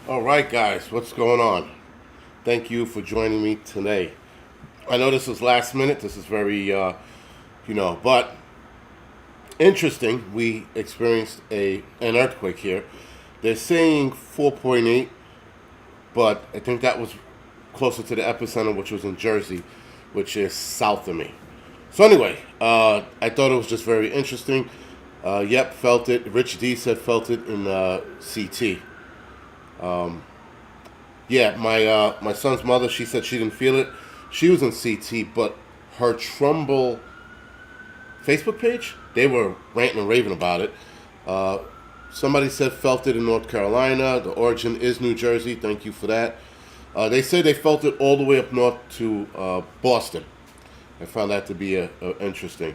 All right, guys, what's going on? Thank you for joining me today. I know this is last minute. This is very, but interesting. We experienced an earthquake here. They're saying 4.8, but I think that was closer to the epicenter, which was in Jersey, which is south of me. So anyway, I thought it was just very interesting. Yep, felt it. Rich D said felt it in CT. Yeah, my son's mother, she said she didn't feel it. She was in CT, but her Trumbull Facebook page, they were ranting and raving about it. Somebody said felt it in North Carolina. The origin is New Jersey. Thank you for that. They say they felt it all the way up north to Boston. I found that to be interesting.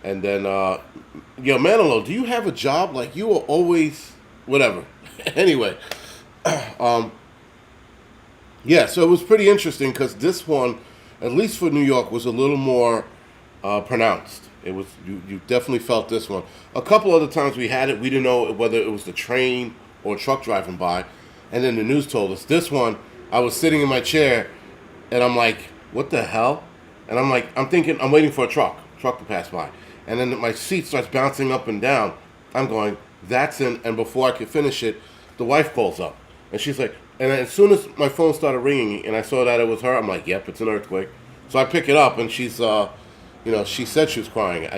And then, Manilow, do you have a job? Like, you are always whatever. Anyway, yeah, so it was pretty interesting because this one, at least for New York, was a little more pronounced. It was you definitely felt this one. A couple other times we had it, we didn't know whether it was the train or truck driving by, and then the news told us. This one, I was sitting in my chair, and I'm like, what the hell? And I'm thinking, I'm waiting for a truck to pass by, and then my seat starts bouncing up and down. I'm going, that's in, and before I could finish it, the wife calls up, and she's like, and as soon as my phone started ringing and I saw that it was her, I'm like, yep, it's an earthquake. So I pick it up, and she's, she said she was crying.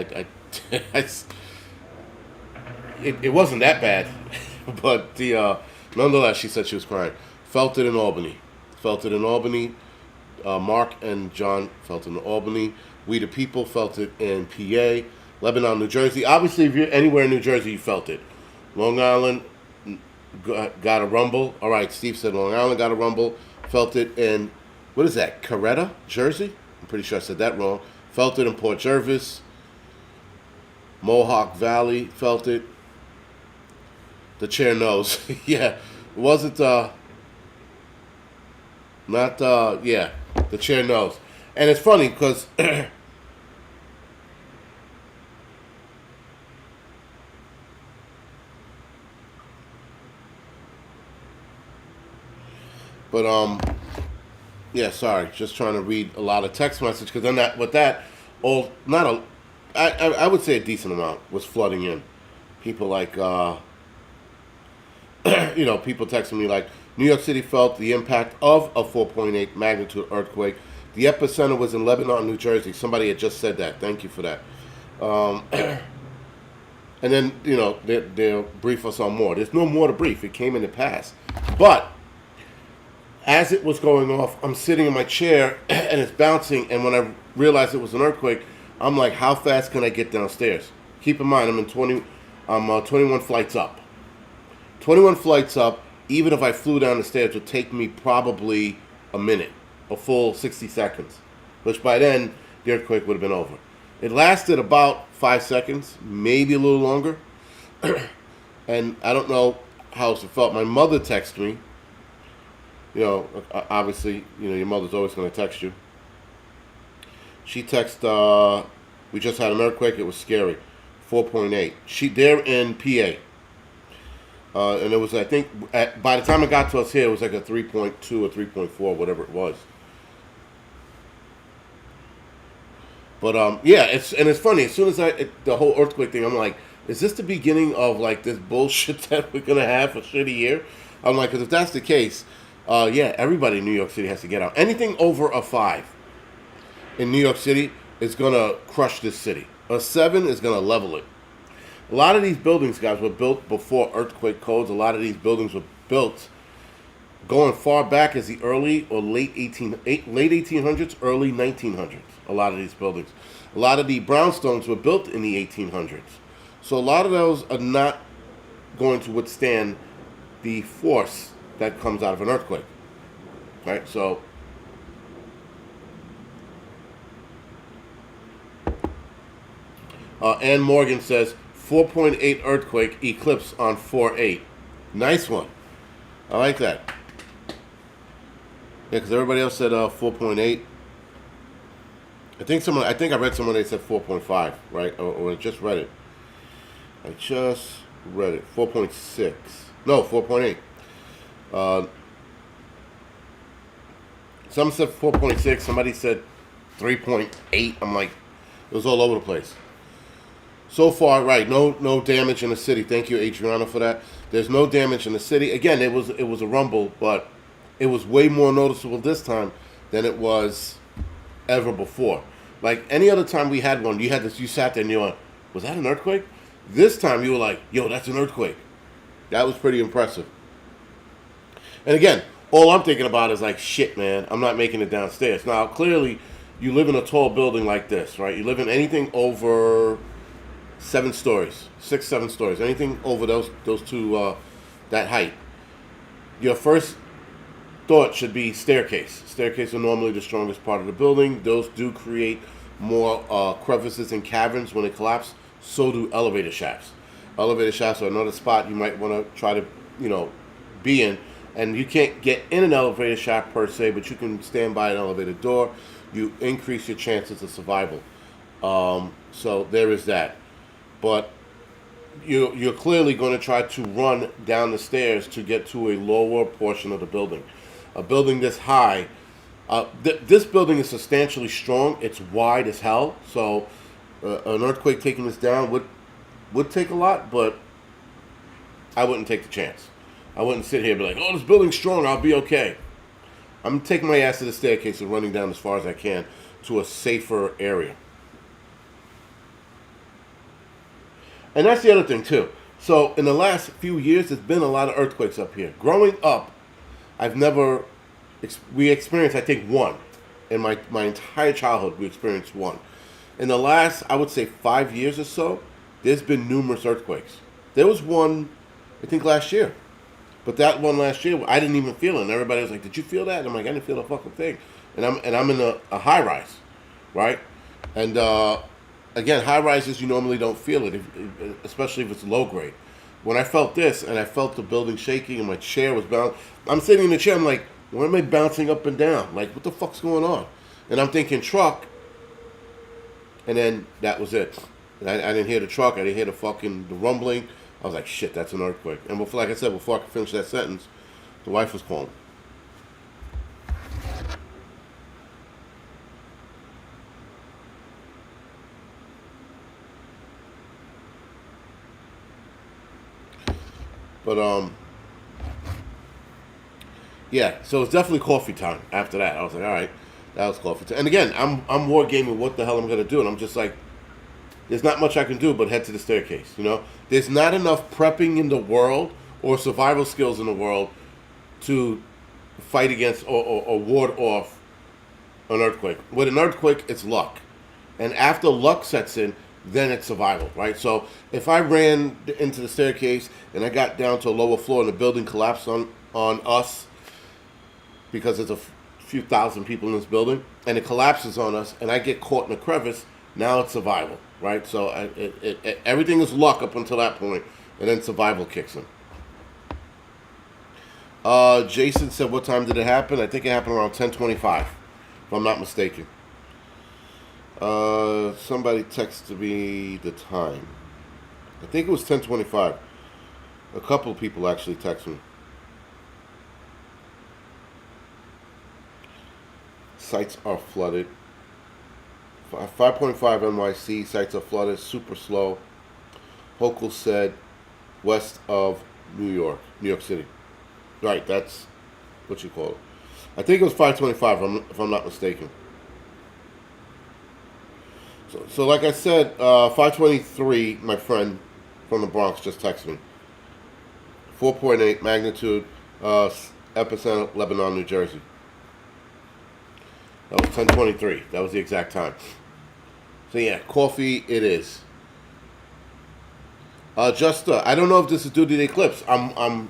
It wasn't that bad, but nonetheless, she said she was crying. Felt it in Albany. Mark and John felt it in Albany. We the People felt it in PA. Lebanon, New Jersey. Obviously, if you're anywhere in New Jersey, you felt it. Long Island got a rumble. All right, Steve said Long Island got a rumble. Felt it in, what is that, Coretta, Jersey? I'm pretty sure I said that wrong. Felt it in Port Jervis. Mohawk Valley, felt it. The chair knows. Yeah, wasn't, the chair knows. And it's funny because sorry, just trying to read a lot of text message because then I would say a decent amount was flooding in. People like, people texting me like, New York City felt the impact of a 4.8 magnitude earthquake. The epicenter was in Lebanon, New Jersey. Somebody had just said that. Thank you for that. And then, they'll brief us on more. There's no more to brief. It came in the past. But as it was going off, I'm sitting in my chair and it's bouncing. And when I realized it was an earthquake, I'm like, how fast can I get downstairs? Keep in mind, I'm 21 flights up. 21 flights up, even if I flew down the stairs, would take me probably a minute, a full 60 seconds, which by then the earthquake would have been over. It lasted about 5 seconds, maybe a little longer. And I don't know how it felt. My mother texted me. Obviously, your mother's always going to text you. She texted, we just had an earthquake. It was scary. 4.8. They're in PA. And it was, I think, by the time it got to us here, it was like a 3.2 or 3.4, whatever it was. But, it's funny. As soon as the whole earthquake thing, I'm like, is this the beginning of, like, this bullshit that we're going to have for shitty year? I'm like, because if that's the case, everybody in New York City has to get out. Anything over a 5 in New York City is going to crush this city. A 7 is going to level it. A lot of these buildings, guys, were built before earthquake codes. A lot of these buildings were built going far back as the early or late 1800s, early 1900s. A lot of these buildings. A lot of the brownstones were built in the 1800s. So a lot of those are not going to withstand the force that comes out of an earthquake. Right? So Ann Morgan says 4.8 earthquake eclipse on 4/8. Nice one. I like that. Yeah, because everybody else said 4.8. I think I read someone they said 4.5, right? Or I just read it. 4.6. No, 4.8. Uh, some said 4.6. Somebody said 3.8. I'm like, it was all over the place. So far, right? No damage in the city. Thank you, Adriana, for that. There's no damage in the city. Again, it was a rumble, but it was way more noticeable this time than it was ever before. Like any other time we had one, you had this. You sat there and you were like, "Was that an earthquake?" This time you were like, "Yo, that's an earthquake." That was pretty impressive. And again, all I'm thinking about is like, "Shit, man, I'm not making it downstairs." Now, clearly, you live in a tall building like this, right? You live in anything over 7 stories, 6, 7 stories, anything over those two, that height. Your first thought should be staircase. Staircase are normally the strongest part of the building. Those do create more crevices and caverns when they collapse. So do elevator shafts. Elevator shafts are another spot you might want to try to, be in. And you can't get in an elevator shaft per se, but you can stand by an elevator door. You increase your chances of survival. So there is that. But you're clearly going to try to run down the stairs to get to a lower portion of the building. A building this high, this building is substantially strong. It's wide as hell, so an earthquake taking this down would take a lot, but I wouldn't take the chance. I wouldn't sit here and be like, "Oh, this building's strong. I'll be okay." I'm taking my ass to the staircase and running down as far as I can to a safer area. And that's the other thing too. So in the last few years, there's been a lot of earthquakes up here. Growing up, we experienced, I think, one. In my entire childhood, we experienced one. In the last, I would say, 5 years or so, there's been numerous earthquakes. There was one, I think, last year. But that one last year, I didn't even feel it. And everybody was like, "Did you feel that?" And I'm like, "I didn't feel a fucking thing." And I'm in a high rise, right? And again, high rises, you normally don't feel it, especially if it's low grade. When I felt this, and I felt the building shaking, and my chair was bouncing, I'm sitting in the chair, I'm like, "Why am I bouncing up and down? Like, what the fuck's going on?" And I'm thinking truck, and then that was it. I didn't hear the truck, I didn't hear the rumbling. I was like, "Shit, that's an earthquake." And before, like I said, before I could finish that sentence, the wife was calling. But yeah, so it's definitely coffee time after that. I was like, all right, that was coffee time. And again, I'm wargaming what the hell I'm gonna do, and I'm just like, there's not much I can do but head to the staircase. There's not enough prepping in the world or survival skills in the world to fight against or ward off an earthquake. With an earthquake, it's luck, and after luck sets in, then it's survival, right? So if I ran into the staircase and I got down to a lower floor and the building collapsed on us because there's a few thousand people in this building and it collapses on us and I get caught in a crevice, now it's survival, right? So everything is luck up until that point, and then survival kicks in. Jason said, "What time did it happen?" I think it happened around 10:25, if I'm not mistaken. Somebody texted me the time. I think it was 10:25. A couple of people actually texted me. Sites are flooded. 5.5 NYC, sites are flooded, super slow. Hochul said west of New York City. Right, that's what you call it. I think it was 5:25 if I'm not mistaken. So like I said, 5:23, my friend from the Bronx just texted me. 4.8 magnitude, epicenter, Lebanon, New Jersey. That was 10:23. That was the exact time. So yeah, coffee it is. I don't know if this is due to the eclipse. I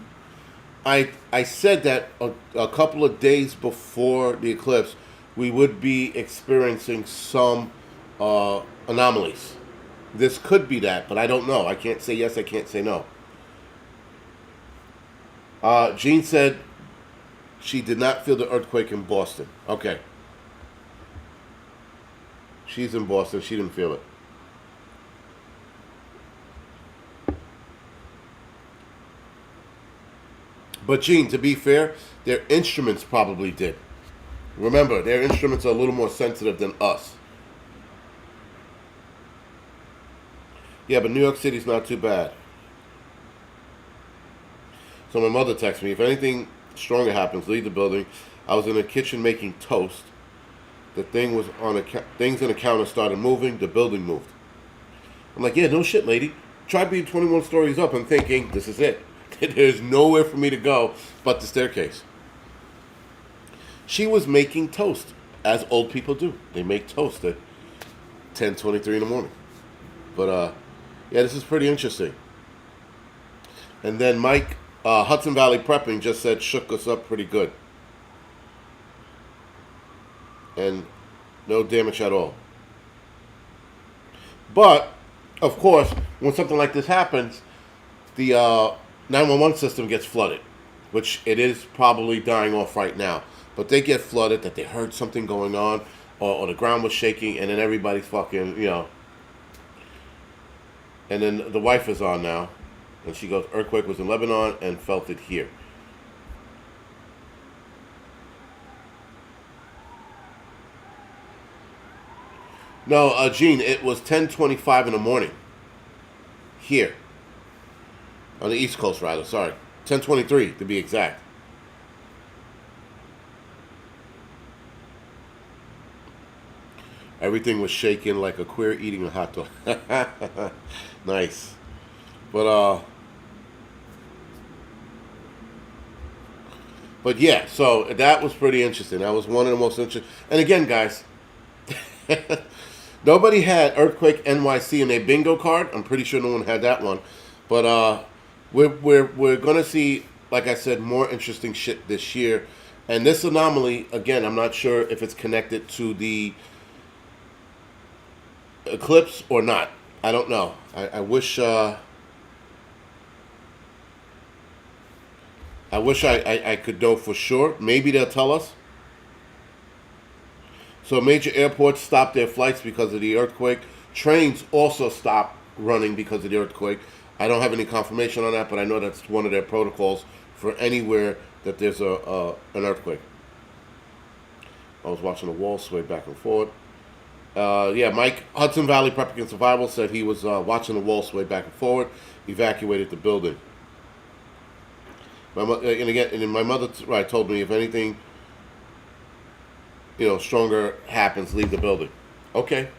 said that a couple of days before the eclipse, we would be experiencing some anomalies. This could be that, but I don't know. I can't say yes, I can't say no. Jean said she did not feel the earthquake in Boston. Okay. She's in Boston. She didn't feel it. But Gene, to be fair, their instruments probably did. Remember, their instruments are a little more sensitive than us. Yeah, but New York City's not too bad. So my mother texted me, if anything stronger happens, leave the building. I was in the kitchen making toast. The thing was on a things on the counter started moving. The building moved. I'm like, yeah, no shit, lady. Try being 21 stories up and thinking, this is it. There's nowhere for me to go but the staircase. She was making toast, as old people do. They make toast at 10:23 in the morning. But, yeah, this is pretty interesting. And then Mike, Hudson Valley Prepping, just said shook us up pretty good. And no damage at all. But, of course, when something like this happens, the 911 system gets flooded, which it is probably dying off right now. But they get flooded that they heard something going on, or the ground was shaking, and then everybody's fucking, And then the wife is on now, and she goes, earthquake was in Lebanon and felt it here. No, Gene, it was 10:25 in the morning. Here. On the East Coast, rather. Sorry. 10:23 to be exact. Everything was shaking like a queer eating a hot dog. Nice. But yeah, so that was pretty interesting. That was one of the most interesting. And again, guys, nobody had Earthquake NYC in their bingo card. I'm pretty sure no one had that one. But we're gonna see, like I said, more interesting shit this year. And this anomaly, again, I'm not sure if it's connected to the eclipse or not. I don't know. I wish I could know for sure. Maybe they'll tell us. So major airports stopped their flights because of the earthquake. Trains also stopped running because of the earthquake. I don't have any confirmation on that, but I know that's one of their protocols for anywhere that there's an earthquake. I was watching the wall sway back and forth. Yeah, Mike, Hudson Valley Prepping and Survival, said he was watching the wall sway back and forward, evacuated the building. And my mother told me if anything, stronger happens, leave the building. Okay.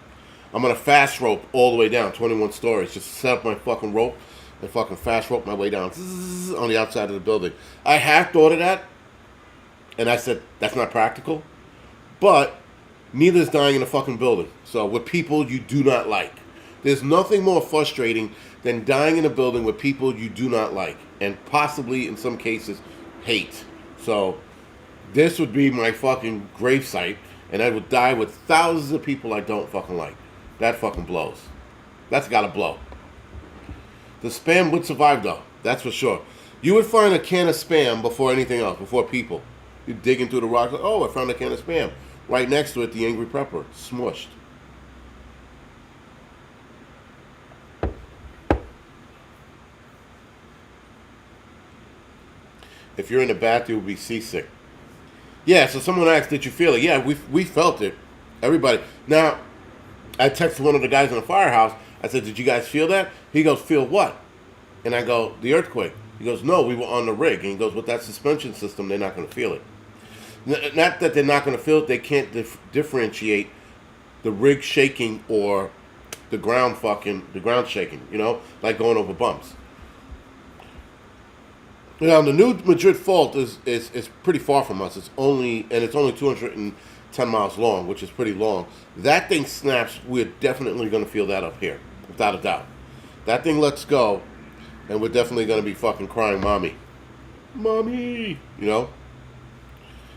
I'm going to fast rope all the way down, 21 stories. Just set up my fucking rope and fucking fast rope my way down on the outside of the building. I have thought of that, and I said, that's not practical. But neither is dying in a fucking building. So with people you do not like. There's nothing more frustrating than dying in a building with people you do not like. And possibly, in some cases, hate. So this would be my fucking gravesite. And I would die with thousands of people I don't fucking like. That fucking blows. That's gotta blow. The Spam would survive though. That's for sure. You would find a can of Spam before anything else. Before people. You're digging through the rocks. Like, oh, I found a can of Spam. Right next to it, the Angryprepper. Smushed. If you're in the bath, you'll be seasick. Yeah, so someone asked, did you feel it? Yeah, we felt it. Everybody. Now, I texted one of the guys in the firehouse. I said, did you guys feel that? He goes, feel what? And I go, the earthquake. He goes, no, we were on the rig. And he goes, with that suspension system, they're not going to feel it. Not that they're not going to feel it. They can't differentiate the rig shaking or the ground shaking, like going over bumps. Now, the new Madrid fault is pretty far from us. It's only 210 miles long, which is pretty long. That thing snaps, we're definitely going to feel that up here, without a doubt. That thing lets go, and we're definitely going to be fucking crying, mommy. Mommy!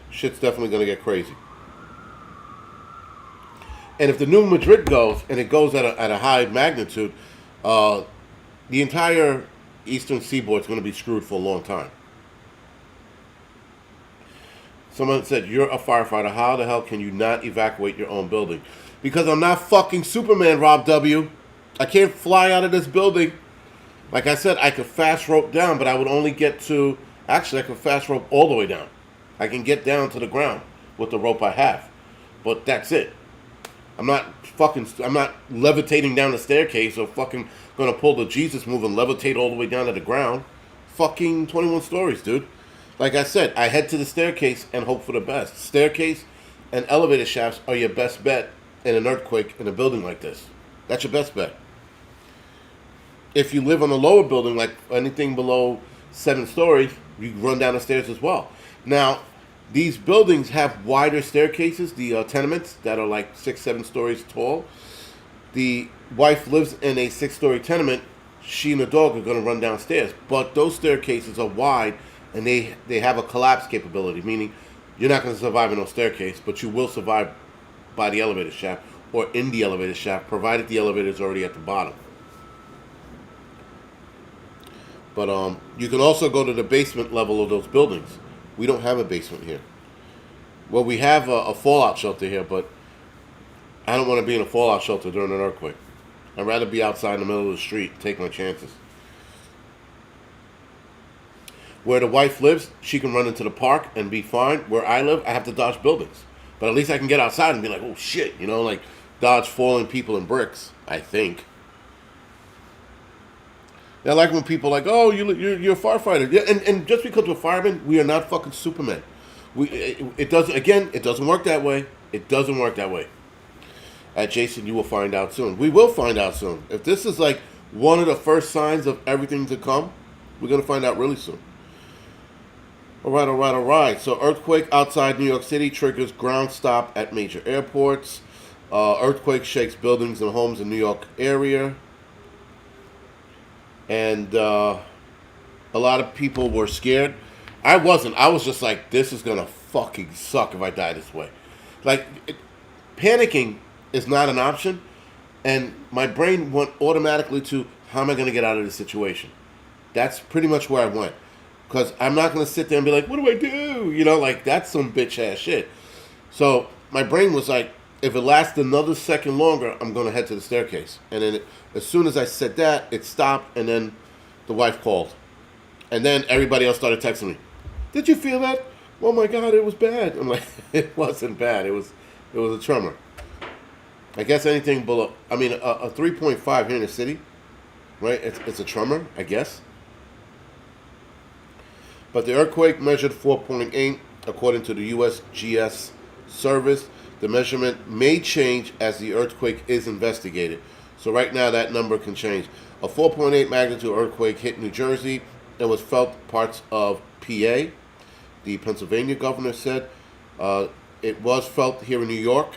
Shit's definitely going to get crazy. And if the new Madrid goes, and it goes at a high magnitude, the entire eastern seaboard is going to be screwed for a long time. Someone said, you're a firefighter. How the hell can you not evacuate your own building? Because I'm not fucking Superman, Rob W. I can't fly out of this building. Like I said, I could fast rope down, but I would only get to Actually, I can fast rope all the way down. I can get down to the ground with the rope I have, but that's it. I'm not levitating down the staircase or fucking gonna pull the Jesus move and levitate all the way down to the ground. Fucking 21 stories, dude. Like I said, I head to the staircase and hope for the best. Staircase and elevator shafts are your best bet in an earthquake in a building like this. That's your best bet. If you live on a lower building, like anything below 7 stories, you run down the stairs as well. Now, these buildings have wider staircases, the tenements that are like 6, 7 stories tall. The wife lives in a 6-story tenement. She and the dog are going to run downstairs. But those staircases are wide, and they have a collapse capability, meaning you're not going to survive in no staircase, but you will survive by the elevator shaft or in the elevator shaft, provided the elevator is already at the bottom. But you can also go to the basement level of those buildings. We don't have a basement here. Well, we have a fallout shelter here, but I don't want to be in a fallout shelter during an earthquake. I'd rather be outside in the middle of the street, take my chances. Where the wife lives, she can run into the park and be fine. Where I live, I have to dodge buildings. But at least I can get outside and be like, oh shit, like dodge falling people and bricks, I think. I like when people are like, oh, you're a firefighter. Yeah, and just because we're firemen, we are not fucking Superman. It doesn't work that way. It doesn't work that way. Jason, you will find out soon. We will find out soon. If this is like one of the first signs of everything to come, we're going to find out really soon. All right. So earthquake outside New York City triggers ground stop at major airports. Earthquake shakes buildings and homes in New York area. And a lot of people were scared. I wasn't. I was just like, this is going to fucking suck if I die this way. Like, panicking is not an option. And my brain went automatically to, how am I going to get out of this situation? That's pretty much where I went. Because I'm not going to sit there and be like, what do I do? Like, that's some bitch-ass shit. So my brain was like, if it lasts another second longer, I'm going to head to the staircase. And then as soon as I said that, it stopped, and then the wife called. And then everybody else started texting me. Did you feel that? Oh my God, it was bad. I'm like, it wasn't bad. It was a tremor. I guess anything below, a 3.5 here in the city, right? It's a tremor, I guess. But the earthquake measured 4.8, according to the USGS service. The measurement may change as the earthquake is investigated. So right now that number can change. A 4.8 magnitude earthquake hit New Jersey and was felt parts of PA. The Pennsylvania governor said it was felt here in New York,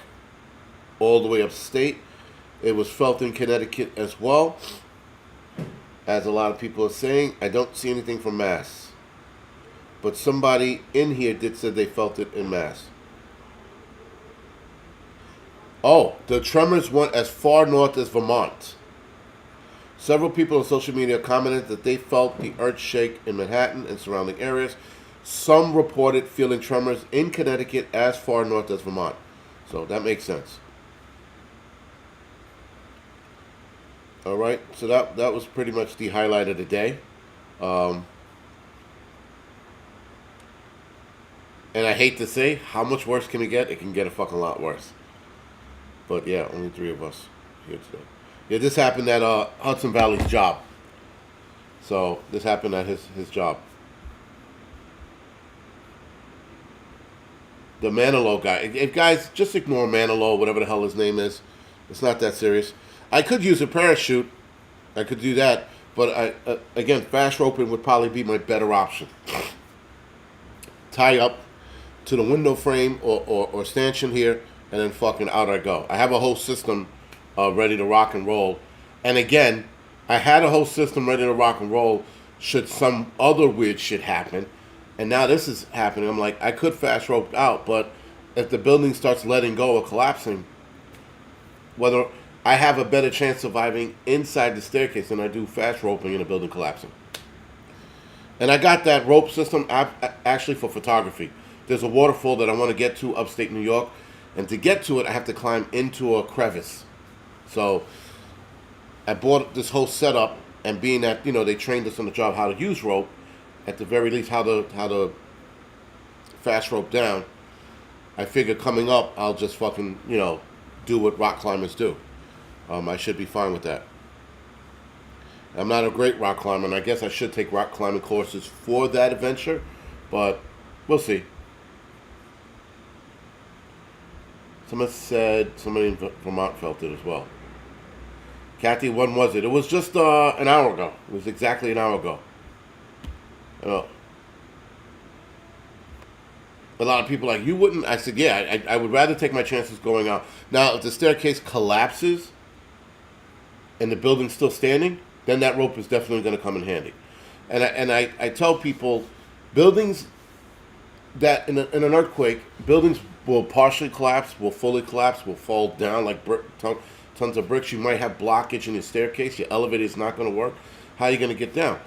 all the way upstate. It was felt in Connecticut as well. As a lot of people are saying, I don't see anything from Mass. But somebody in here did say they felt it in Mass. Oh, the tremors went as far north as Vermont. Several people on social media commented that they felt the earth shake in Manhattan and surrounding areas. Some reported feeling tremors in Connecticut as far north as Vermont. So that makes sense. All right, so that was pretty much the highlight of the day. And I hate to say, how much worse can it get? It can get a fucking lot worse. But yeah, only 3 of us here today. Yeah, this happened at Hudson Valley's job. So this happened at his job. The Manilow guy. If guys, just ignore Manilow, whatever the hell his name is. It's not that serious. I could use a parachute. I could do that. But again, fast roping would probably be my better option. Tie up to the window frame or stanchion here, and then fucking out I go. I have a whole system ready to rock and roll. And again, I had a whole system ready to rock and roll should some other weird shit happen. And now this is happening. I'm like, I could fast rope out, but if the building starts letting go or collapsing, whether I have a better chance surviving inside the staircase than I do fast roping in a building collapsing. And I got that rope system actually for photography. There's a waterfall that I want to get to upstate New York. And to get to it, I have to climb into a crevice. So I bought this whole setup, and being that, they trained us on the job how to use rope, at the very least how to fast rope down, I figure coming up I'll just fucking do what rock climbers do. I should be fine with that. I'm not a great rock climber, and I guess I should take rock climbing courses for that adventure, but we'll see. Somebody in Vermont felt it as well. Kathy, when was it? It was just an hour ago. It was exactly an hour ago. A lot of people are like, you wouldn't? I said, yeah, I would rather take my chances going out. Now, if the staircase collapses and the building's still standing, then that rope is definitely going to come in handy. And I tell people, buildings that in an earthquake, buildings will partially collapse, will fully collapse, will fall down like tons of bricks. You might have blockage in your staircase. Your elevator is not going to work. How are you going to get down?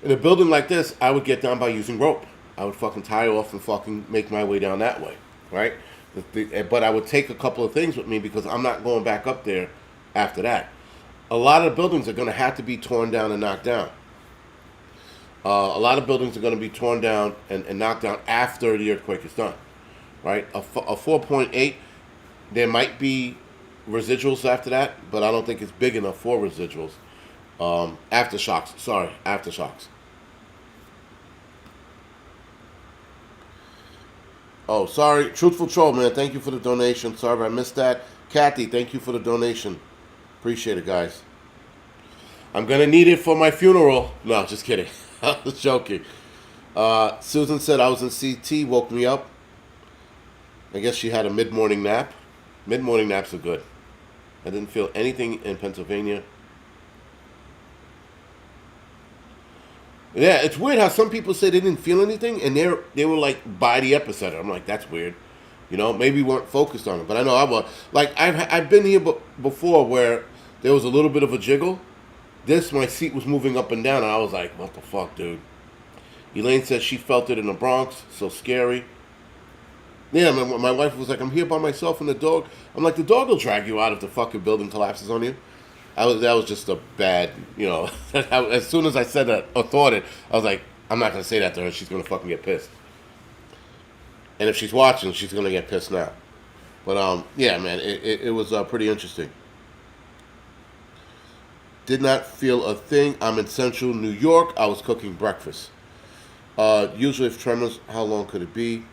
In a building like this, I would get down by using rope. I would fucking tie off and fucking make my way down that way, right? But I would take a couple of things with me because I'm not going back up there after that. A lot of buildings are going to have to be torn down and knocked down. A lot of buildings are going to be torn down and knocked down after the earthquake is done, right? A 4.8, there might be residuals after that, but I don't think it's big enough for residuals. Aftershocks. Oh, sorry. Truthful Troll, man. Thank you for the donation. Sorry if I missed that. Kathy, thank you for the donation. Appreciate it, guys. I'm going to need it for my funeral. No, just kidding. I was joking. Susan said I was in CT, woke me up. I guess she had a mid-morning nap. Mid-morning naps are good. I didn't feel anything in Pennsylvania. Yeah, it's weird how some people say they didn't feel anything, and they were like by the epicenter. I'm like, that's weird. Maybe we weren't focused on it, but I know I was. Like I've been here before where there was a little bit of a jiggle. My seat was moving up and down, and I was like, what the fuck, dude? Elaine says she felt it in the Bronx. So scary. Yeah, my wife was like, I'm here by myself and the dog. I'm like, the dog will drag you out if the fucking building collapses on you. That was just a bad, as soon as I said that or thought it, I was like, I'm not going to say that to her. She's going to fucking get pissed. And if she's watching, she's going to get pissed now. But, yeah, man, it was pretty interesting. Did not feel a thing. I'm in central New York. I was cooking breakfast. Usually if tremors, how long could it be?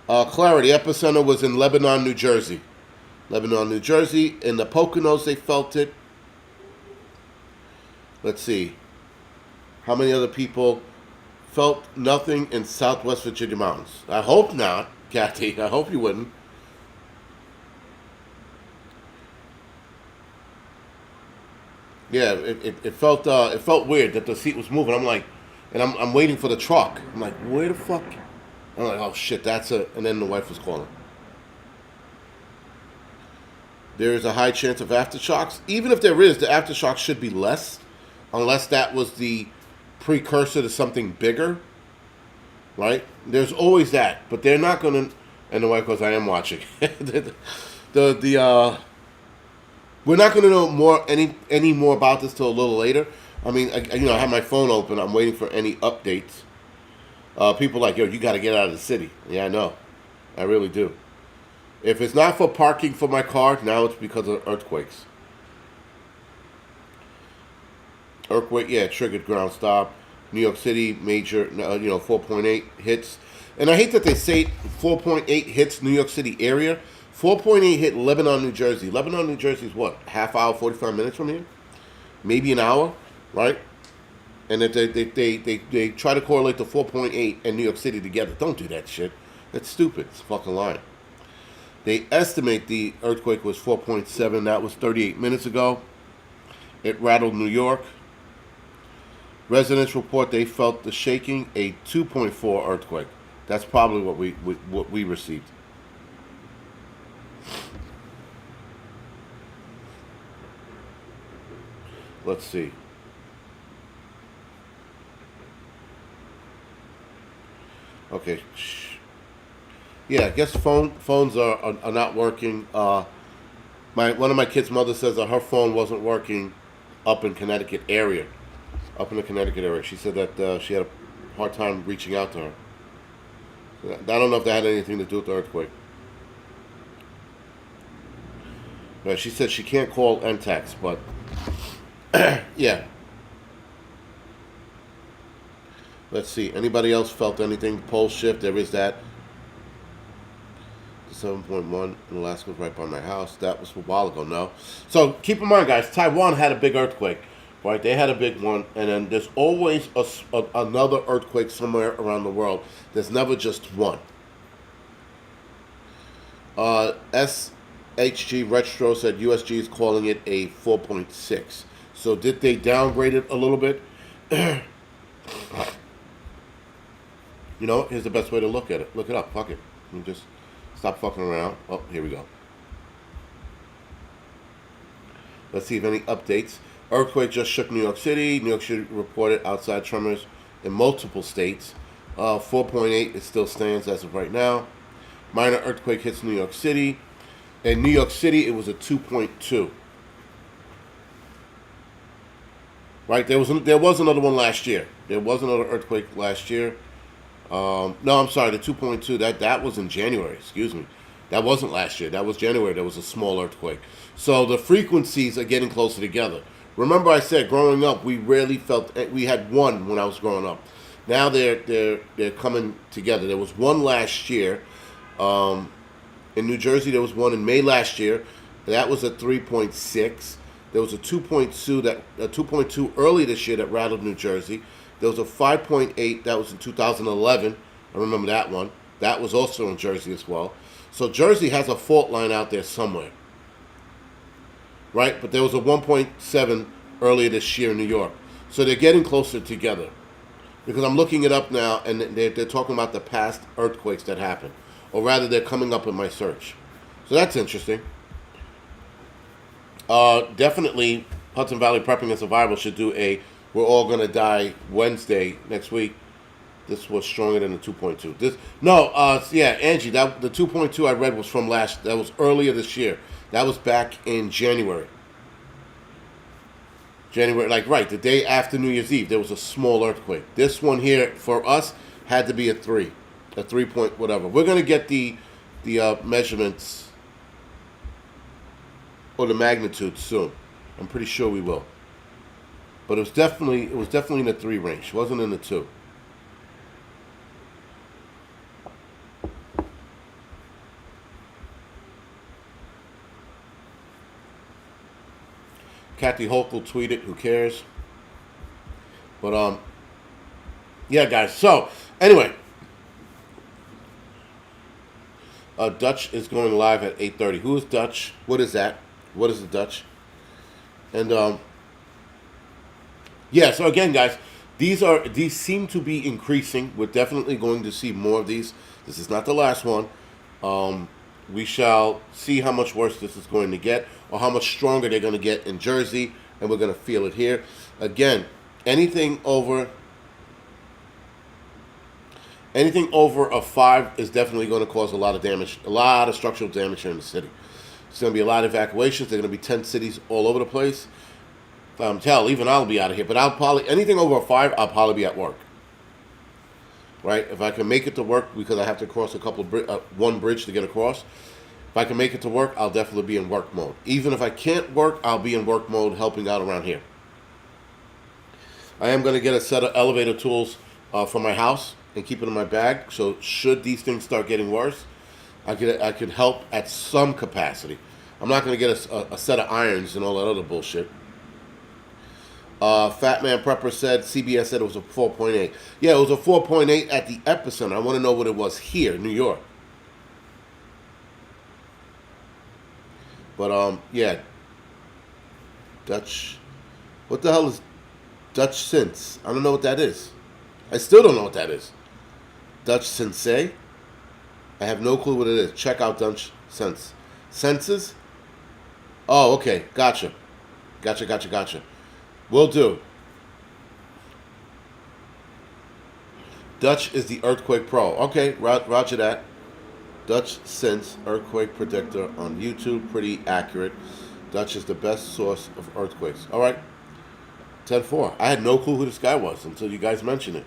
Clarity, epicenter was in Lebanon, New Jersey. Lebanon, New Jersey. In the Poconos, they felt it. Let's see. How many other people felt nothing in Southwest Virginia mountains? I hope not, Kathy. I hope you wouldn't. Yeah, it felt weird that the seat was moving. I'm like, and I'm waiting for the truck. I'm like, where the fuck? I'm like, oh shit, that's it. And then the wife was calling. There is a high chance of aftershocks. Even if there is, the aftershocks should be less, unless that was the precursor to something bigger, right? There's always that, but they're not going to. And the wife goes, I am watching. We're not going to know any more about this till a little later. I mean, I have my phone open. I'm waiting for any updates. People are like, yo, you got to get out of the city. Yeah, I know. I really do. If it's not for parking for my car, now it's because of earthquakes. Earthquake, yeah, triggered ground stop. New York City, major, 4.8 hits. And I hate that they say 4.8 hits New York City area. 4.8 hit Lebanon, New Jersey. Lebanon, New Jersey is what? Half hour, 45 minutes from here? Maybe an hour, right? And if they try to correlate the 4.8 and New York City together. Don't do that shit. That's stupid. It's fucking lying. They estimate the earthquake was 4.7. That was 38 minutes ago. It rattled New York. Residents report they felt the shaking, a 2.4 earthquake. That's probably what we received. Let's see. Okay. Yeah, I guess phones are not working. One of my kids' mother says that her phone wasn't working up in Connecticut area. up in the Connecticut area. She said that she had a hard time reaching out to her. I don't know if that had anything to do with the earthquake. But she said she can't call and text, but yeah. Let's see. Anybody else felt anything? Pole shift. There is that. 7.1 in Alaska, right by my house. That was a while ago. No. So keep in mind, guys. Taiwan had a big earthquake, right? They had a big one, and then there's always another earthquake somewhere around the world. There's never just one. SHG Retro said USG is calling it a 4.6. So did they downgrade it a little bit? You know, here's the best way to look at it. Look it up. Fuck it. You just stop fucking around. Oh, here we go. Let's see if any updates. Earthquake just shook New York City. New York City reported outside tremors in multiple states. 4.8, it still stands as of right now. Minor earthquake hits New York City. In New York City, it was a 2.2. Right? There was another one last year. There was another earthquake last year. No, I'm sorry, the 2.2, that was in January, excuse me. That wasn't last year. That was January. There was a small earthquake. So the frequencies are getting closer together. Remember I said growing up, we rarely felt, we had one when I was growing up. Now they're coming together. There was one last year. In New Jersey, there was one in May last year. That was a 3.6. There was a 2.2 early this year that rattled New Jersey. There was a 5.8 that was in 2011. I remember that one. That was also in Jersey as well. So Jersey has a fault line out there somewhere, right? But there was a 1.7 earlier this year in New York. So they're getting closer together. Because I'm looking it up now, and they're talking about the past earthquakes that happened. Or rather, they're coming up in my search. So that's interesting. Definitely, Hudson Valley Prepping and Survival should do a We're All Gonna Die Wednesday next week. This was stronger than the 2.2. Yeah, Angie, the 2.2 I read was from that was earlier this year. That was back in January. The day after New Year's Eve, there was a small earthquake. This one here, for us, had to be a 3 point whatever. We're going to get the measurements or the magnitude soon. I'm pretty sure we will. But it was definitely in the 3 range. It wasn't in the 2. Kathy Hochul tweeted, who cares? But yeah, guys. So anyway, Dutch is going live at 8:30. Who is Dutch? What is that? What is the Dutch? And yeah. So again, guys, these seem to be increasing. We're definitely going to see more of these. This is not the last one. We shall see how much worse this is going to get, or how much stronger they're going to get in Jersey, and we're going to feel it here. Again, anything over a 5 is definitely going to cause a lot of damage, a lot of structural damage here in the city. It's going to be a lot of evacuations. There are going to be 10 cities all over the place. Even I'll be out of here. But anything over a 5, I'll probably be at work. Right? If I can make it to work, because I have to cross one bridge to get across. If I can make it to work, I'll definitely be in work mode. Even if I can't work, I'll be in work mode helping out around here. I am going to get a set of elevator tools for my house and keep it in my bag. So should these things start getting worse, I could help at some capacity. I'm not going to get a set of irons and all that other bullshit. Fat Man Prepper said, CBS said it was a 4.8. Yeah, it was a 4.8 at the Epicenter. I want to know what it was here, New York. But, yeah. Dutch. What the hell is Dutch Sense? I don't know what that is. I still don't know what that is. Dutch Sensei? I have no clue what it is. Check out Dutch Sense. Senses? Oh, okay. Gotcha. Will do. Dutch is the Earthquake Pro. Okay, roger that. Dutch Sense Earthquake Predictor on YouTube. Pretty accurate. Dutch is the best source of earthquakes. All right. 10-4. I had no clue who this guy was until you guys mentioned it.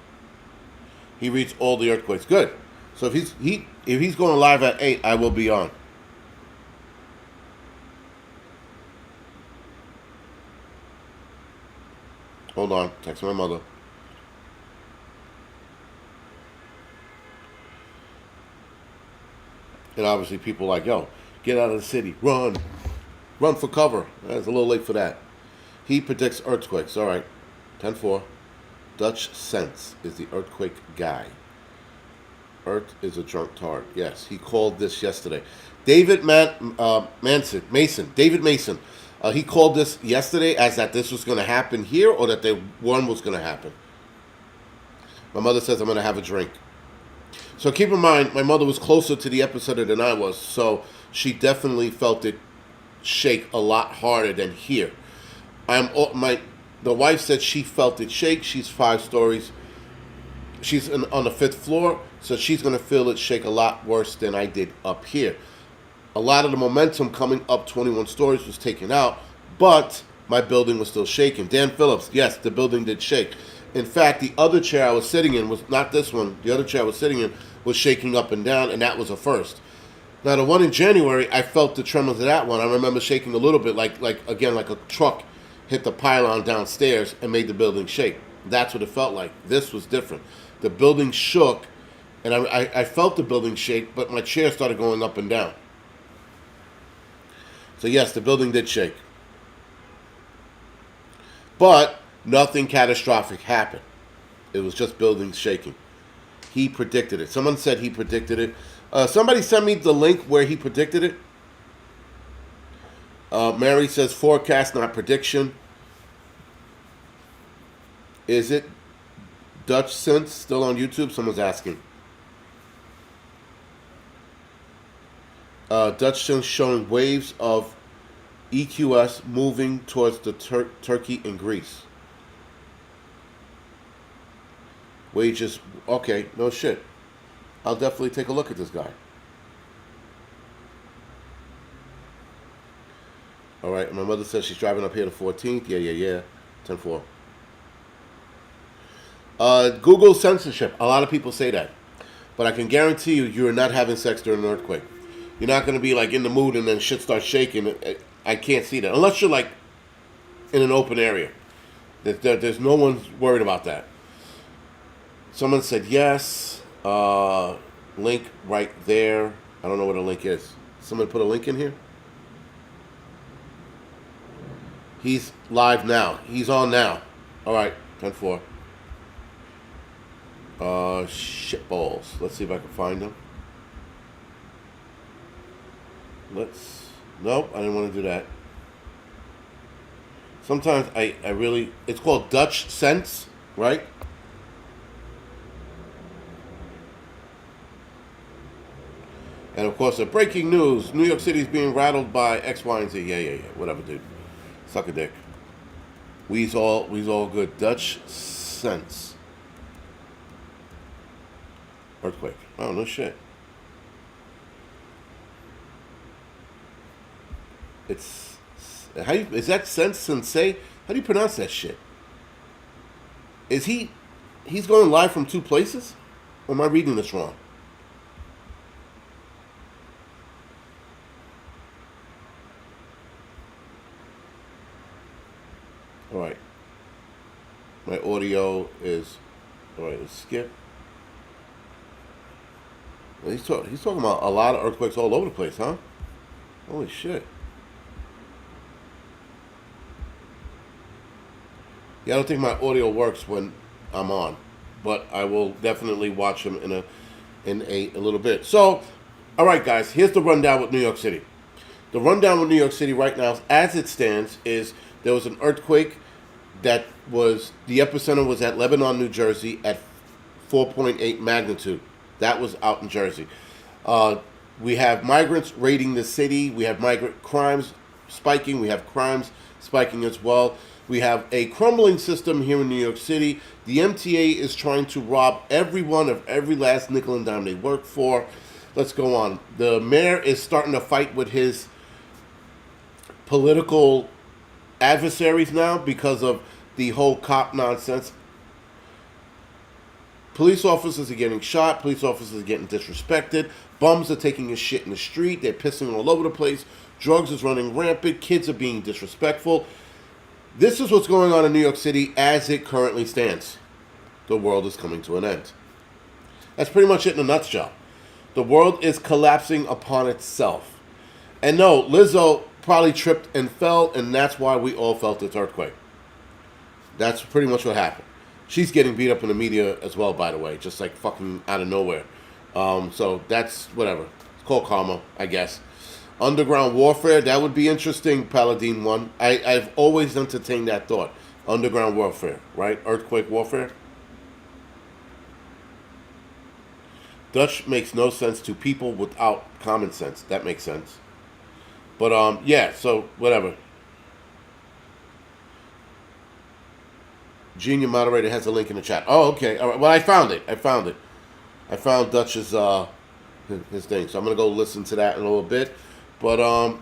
He reads all the earthquakes. Good. So if he's going live at 8, I will be on. Hold on. Text my mother. And obviously people like, yo, get out of the city. Run. Run for cover. It's a little late for that. He predicts earthquakes. All right. 10-4. Dutch Sense is the earthquake guy. Earth is a drunk tart. Yes, he called this yesterday. David Mason. David Mason. He called this yesterday as that this was going to happen here or that one was going to happen. My mother says I'm going to have a drink. So keep in mind, my mother was closer to the epicenter than I was, so she definitely felt it shake a lot harder than here. The wife said she felt it shake. She's 5 stories. She's on the 5th floor, so she's going to feel it shake a lot worse than I did up here. A lot of the momentum coming up 21 stories was taken out, but my building was still shaking. Dan Phillips, yes, the building did shake. In fact, the other chair I was sitting in was not this one. The other chair I was sitting in was shaking up and down, and that was a first. Now, the one in January, I felt the tremors of that one. I remember shaking a little bit, like a truck hit the pylon downstairs and made the building shake. That's what it felt like. This was different. The building shook, and I felt the building shake, but my chair started going up and down. So yes, the building did shake. But nothing catastrophic happened. It was just buildings shaking. He predicted it. Someone said he predicted it. Somebody sent me the link where he predicted it. Mary says forecast, not prediction. Is it Dutch Sense still on YouTube? Someone's asking. Dutch Sense showing waves of EQS moving towards the Turkey and Greece. Wages, okay, no shit. I'll definitely take a look at this guy. All right, my mother says she's driving up here the 14th. Yeah. 10-4. Google censorship. A lot of people say that. But I can guarantee you are not having sex during an earthquake. You're not going to be like in the mood and then shit starts shaking. I can't see that. Unless you're like in an open area. There's no one worried about that. Someone said yes. Link right there. I don't know what a link is. Someone put a link in here? He's live now. He's on now. All right, 10-4. Shitballs. Let's see if I can find him. Nope, I didn't want to do that. Sometimes I really, it's called Dutch Sense, right? And of course, the breaking news: New York City is being rattled by X, Y, and Z. Yeah. Whatever, dude. Suck a dick. We's all good. Dutch Sense. Earthquake. Oh, no shit. It's is that Sense Sensei? How do you pronounce that shit? He's going live from 2 places? Or am I reading this wrong? All right. My audio is... All right, let's skip. He's talking about a lot of earthquakes all over the place, huh? Holy shit. Yeah, I don't think my audio works when I'm on, but I will definitely watch them in a little bit. So, all right, guys, here's the rundown with New York City. The rundown with New York City right now, as it stands, is there was an earthquake that was, the epicenter was at Lebanon, New Jersey at 4.8 magnitude. That was out in Jersey. We have migrants raiding the city. We have migrant crimes spiking. We have crimes spiking as well. We have a crumbling system here in New York City. The MTA is trying to rob everyone of every last nickel and dime they work for. Let's go on. The mayor is starting to fight with his political adversaries now because of the whole cop nonsense. Police officers are getting shot. Police officers are getting disrespected. Bums are taking a shit in the street. They're pissing all over the place. Drugs is running rampant. Kids are being disrespectful. This is what's going on in New York City as it currently stands. The world is coming to an end. That's pretty much it in a nutshell. The world is collapsing upon itself. And no, Lizzo probably tripped and fell, and that's why we all felt this earthquake. That's pretty much what happened. She's getting beat up in the media as well, by the way, just like fucking out of nowhere. So that's whatever. It's called karma, I guess. Underground warfare, that would be interesting, Paladin 1. I've always entertained that thought. Underground warfare, right? Earthquake warfare. Dutch makes no sense to people without common sense. That makes sense. But, yeah, so whatever. Junior moderator has a link in the chat. Oh, okay. All right. Well, I found it. I found Dutch's his thing. So I'm gonna go listen to that in a little bit. But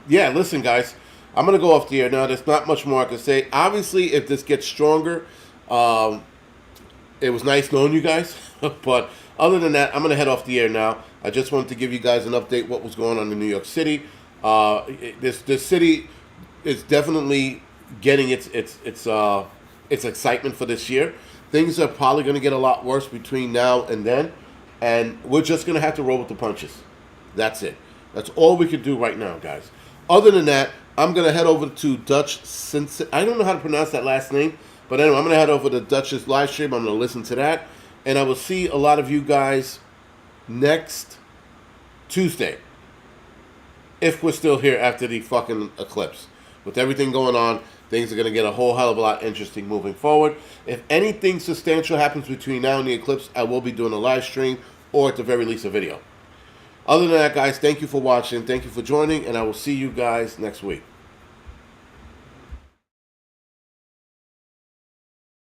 yeah, listen, guys. I'm gonna go off the air now. There's not much more I can say. Obviously, if this gets stronger, it was nice knowing you guys. But other than that, I'm gonna head off the air now. I just wanted to give you guys an update what was going on in New York City. This city is definitely getting its excitement for this year. Things are probably going to get a lot worse between now and then, and we're just going to have to roll with the punches. That's it. That's all we can do right now, guys. Other than that, I'm going to head over to Dutch I don't know how to pronounce that last name, but anyway, I'm going to head over to Dutch's live stream. I'm going to listen to that, and I will see a lot of you guys next Tuesday, if we're still here after the fucking eclipse. With everything going on, things are going to get a whole hell of a lot interesting moving forward. If anything substantial happens between now and the eclipse, I will be doing a live stream or at the very least a video. Other than that, guys, thank you for watching. Thank you for joining, and I will see you guys next week.